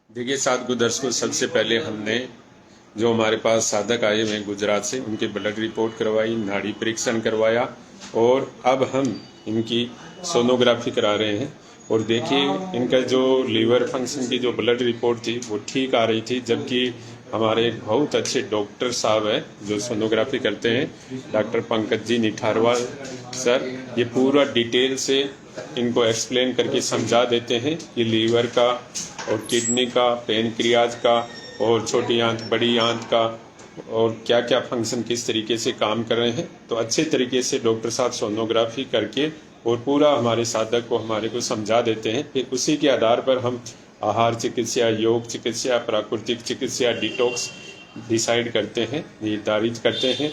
देखिए साधक दर्शकों, सबसे पहले हमने जो हमारे पास साधक आए हुए हैं गुजरात से, उनके ब्लड रिपोर्ट करवाई, नाड़ी परीक्षण करवाया और अब हम इनकी सोनोग्राफी करा रहे हैं। और देखिए इनका जो लीवर फंक्शन की जो ब्लड रिपोर्ट थी वो ठीक आ रही थी, जबकि हमारे एक बहुत अच्छे डॉक्टर साहब हैं जो सोनोग्राफी करते हैं, डॉक्टर पंकज जी निठारवाल सर, ये पूरा डिटेल से इनको एक्सप्लेन करके समझा देते हैं कि लीवर का और किडनी का, पेनक्रियाज का और छोटी आंत, बड़ी आंत का और क्या क्या फंक्शन किस तरीके से काम कर रहे हैं। तो अच्छे तरीके से डॉक्टर साहब सोनोग्राफी करके और पूरा हमारे साधक को हमारे को समझा देते हैं। फिर उसी के आधार पर हम आहार चिकित्सा, योग चिकित्सा, प्राकृतिक चिकित्सा, डिटॉक्स डिसाइड करते हैं, निर्धारित करते हैं।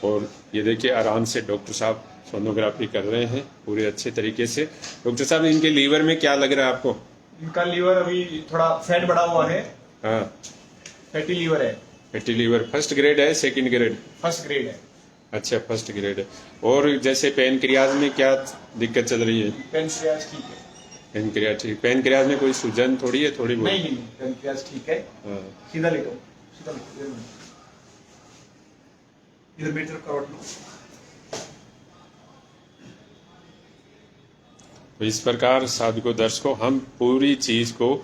और ये देखिए आराम से डॉक्टर साहब सोनोग्राफी कर रहे हैं पूरे अच्छे तरीके से। डॉक्टर साहब, इनके लीवर में क्या लग रहा है आपको? इनका लीवर अभी थोड़ा फैट बढ़ा हुआ है। हाँ, फैटी लीवर है। फैटी लीवर फर्स्ट ग्रेड है, सेकंड ग्रेड? फर्स्ट ग्रेड है। अच्छा, फर्स्ट ग्रेड है। और जैसे पेनक्रियाज में क्या दिक्कत चल रही है? पेनक्रियाज ठीक है। पेनक्रियाज ठीक? पेनक्रियाज में कोई सूजन थोड़ी है? थोड़ी बहुत? नहीं, पेनक्रियाज ठीक है। हाँ। सीधा लेटो, सीधा लेटो, इधर मेरी तरफ करवट लो। तो इस प्रकार साधकों दर्शकों, हम पूरी चीज को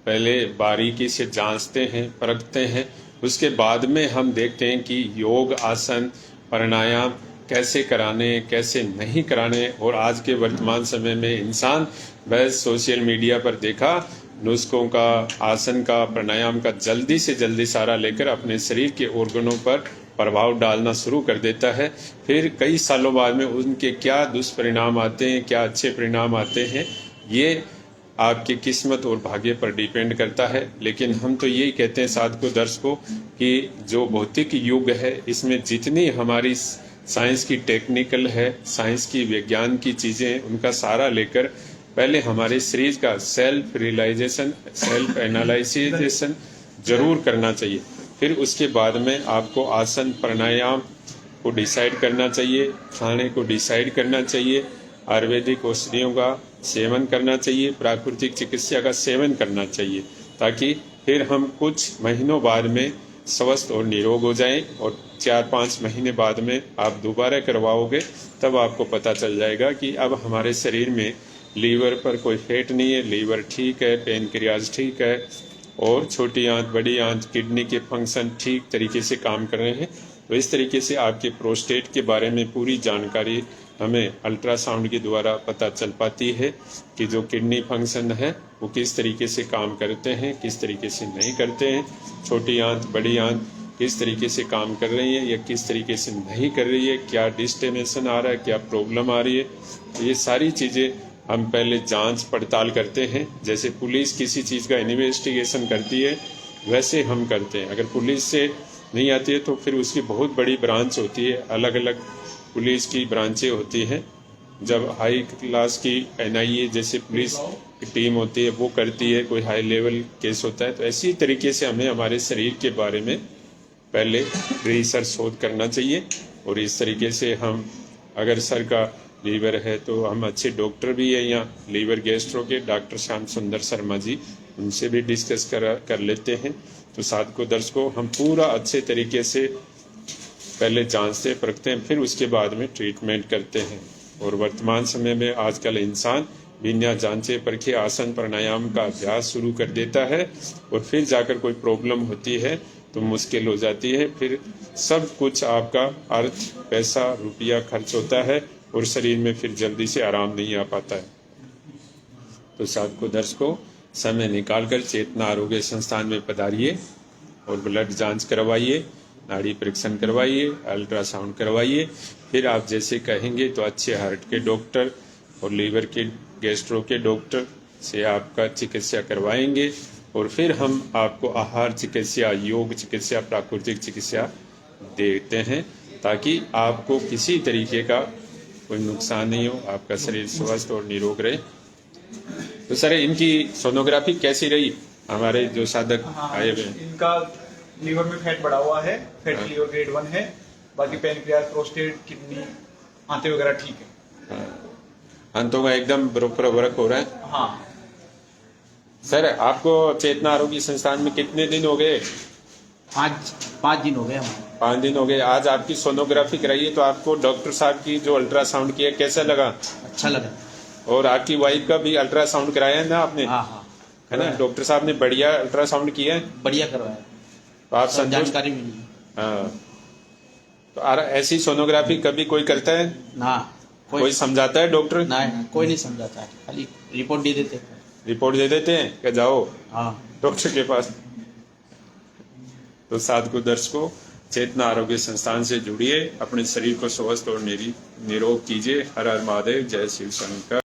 पहले बारीकी से जांचते हैं, परखते हैं, उसके बाद में हम देखते हैं कि योग, आसन, प्राणायाम कैसे कराने, कैसे नहीं कराने। और आज के वर्तमान समय में इंसान बस सोशल मीडिया पर देखा नुस्खों का, आसन का, प्राणायाम का जल्दी से जल्दी सारा लेकर अपने शरीर के ऑर्गनों पर प्रभाव डालना शुरू कर देता है। फिर कई सालों बाद में उनके क्या दुष्परिणाम आते हैं, क्या अच्छे परिणाम आते हैं, ये आपकी किस्मत और भाग्य पर डिपेंड करता है। लेकिन हम तो यही कहते हैं साधकों दर्शकों कि जो भौतिक युग है, इसमें जितनी हमारी साइंस की टेक्निकल है, साइंस की विज्ञान की चीजें, उनका सारा लेकर पहले हमारे शरीर का सेल्फ रियलाइजेशन, सेल्फ एनालिसिस जरूर करना चाहिए। फिर उसके बाद में आपको आसन, प्राणायाम को डिसाइड करना चाहिए, खाने को डिसाइड करना चाहिए, आयुर्वेदिक औषधियों का सेवन करना चाहिए, प्राकृतिक चिकित्सा का सेवन करना चाहिए, ताकि फिर हम कुछ महीनों बाद में स्वस्थ और निरोग हो जाएं। और 4-5 महीने बाद में आप दोबारा करवाओगे, तब आपको पता चल जाएगा कि अब हमारे शरीर में लीवर पर कोई फैट नहीं है, लीवर ठीक है, पेनक्रियाज ठीक है और छोटी आंत, बड़ी आंत, किडनी के फंक्शन ठीक तरीके से काम कर रहे हैं। तो इस तरीके से आपके प्रोस्टेट के बारे में पूरी जानकारी हमें अल्ट्रासाउंड के द्वारा पता चल पाती है कि जो किडनी फंक्शन है वो किस तरीके से काम करते हैं, किस तरीके से नहीं करते हैं, छोटी आंत, बड़ी आंत किस तरीके से काम कर रही है या किस तरीके से नहीं कर रही है, क्या डिस्टेमेशन आ रहा है, क्या प्रॉब्लम आ रही है। तो ये सारी चीज़ें हम पहले जांच पड़ताल करते हैं। जैसे पुलिस किसी चीज़ का इन्वेस्टिगेशन करती है, वैसे हम करते हैं। अगर पुलिस से नहीं आती है तो फिर उसकी बहुत बड़ी ब्रांच होती है, अलग अलग पुलिस की ब्रांचें होती हैं। जब हाई क्लास की एनआईए जैसे पुलिस की टीम होती है वो करती है, कोई हाई लेवल केस होता है, तो ऐसी तरीके से हमें हमारे शरीर के बारे में पहले रिसर्च शोध करना चाहिए। और इस तरीके से हम, अगर सर का लीवर है तो हम अच्छे डॉक्टर भी है यहाँ लीवर गैस्ट्रो के, डॉक्टर श्याम सुंदर शर्मा जी, उनसे भी डिस्कस कर लेते हैं। तो साधकों दर्शकों, हम पूरा अच्छे तरीके से पहले जांचते परखते हैं, फिर उसके बाद में ट्रीटमेंट करते हैं। और वर्तमान समय में आजकल इंसान बिना जांचे परखे आसन प्राणायाम का अभ्यास शुरू कर देता है और फिर जाकर कोई प्रॉब्लम होती है तो मुश्किल हो जाती है। फिर सब कुछ आपका अर्थ, पैसा, रुपया खर्च होता है और शरीर में फिर जल्दी से आराम नहीं आ पाता है। तो साधकों दर्शकों, समय निकालकर चेतना आरोग्य संस्थान में पधारिए और ब्लड जांच करवाइए, नाड़ी परीक्षण करवाइए, अल्ट्रासाउंड करवाइए। फिर आप जैसे कहेंगे तो अच्छे हार्ट के डॉक्टर और लीवर के, गैस्ट्रो के डॉक्टर से आपका चिकित्सा करवाएंगे। और फिर हम आपको आहार चिकित्सा, योग चिकित्सा, प्राकृतिक चिकित्सा देते हैं, ताकि आपको किसी तरीके का कोई नुकसान नहीं हो, आपका शरीर स्वस्थ और निरोग रहे। तो सर, इनकी सोनोग्राफी कैसी रही? हमारे जो साधक आए हुए हैं, इनका लीवर में फैट बढ़ा हुआ है, फैटी लीवर ग्रेड 1 है। बाकी पेनक्रियाज, प्रोस्टेट, किडनी, आंतें वगैरह ठीक है। अंतों का एकदम बराबर वर्क हो रहा है। हाँ, सर आपको चेतना आरोग्य संस्थान में कितने दिन हो गए? 5 दिन हो गए हमारे। 5 दिन हो गए। आज आपकी सोनोग्राफी कराई है तो आपको डॉक्टर साहब की जो अल्ट्रासाउंड किया कैसा लगा? अच्छा लगा। और आपकी वाइफ का भी अल्ट्रासाउंड कराया है ना आपने? हाँ हाँ, है ना? डॉक्टर साहब ने बढ़िया अल्ट्रासाउंड किया है बढ़िया करवाया। तो आप सब संतुष्ट? जानकारी मिली। हाँ। तो ऐसी सोनोग्राफी कभी कोई करता है? ना कोई समझाता है डॉक्टर? ना, कोई नहीं समझाता है, खाली रिपोर्ट दे देते हैं। रिपोर्ट दे देते हैं कि जाओ हाँ। डॉक्टर के पास। तो साधु दर्शकों, चेतना आरोग्य संस्थान से जुड़िए, अपने शरीर को स्वस्थ और निरोग कीजिए। हर हर महादेव, जय शिव शंकर।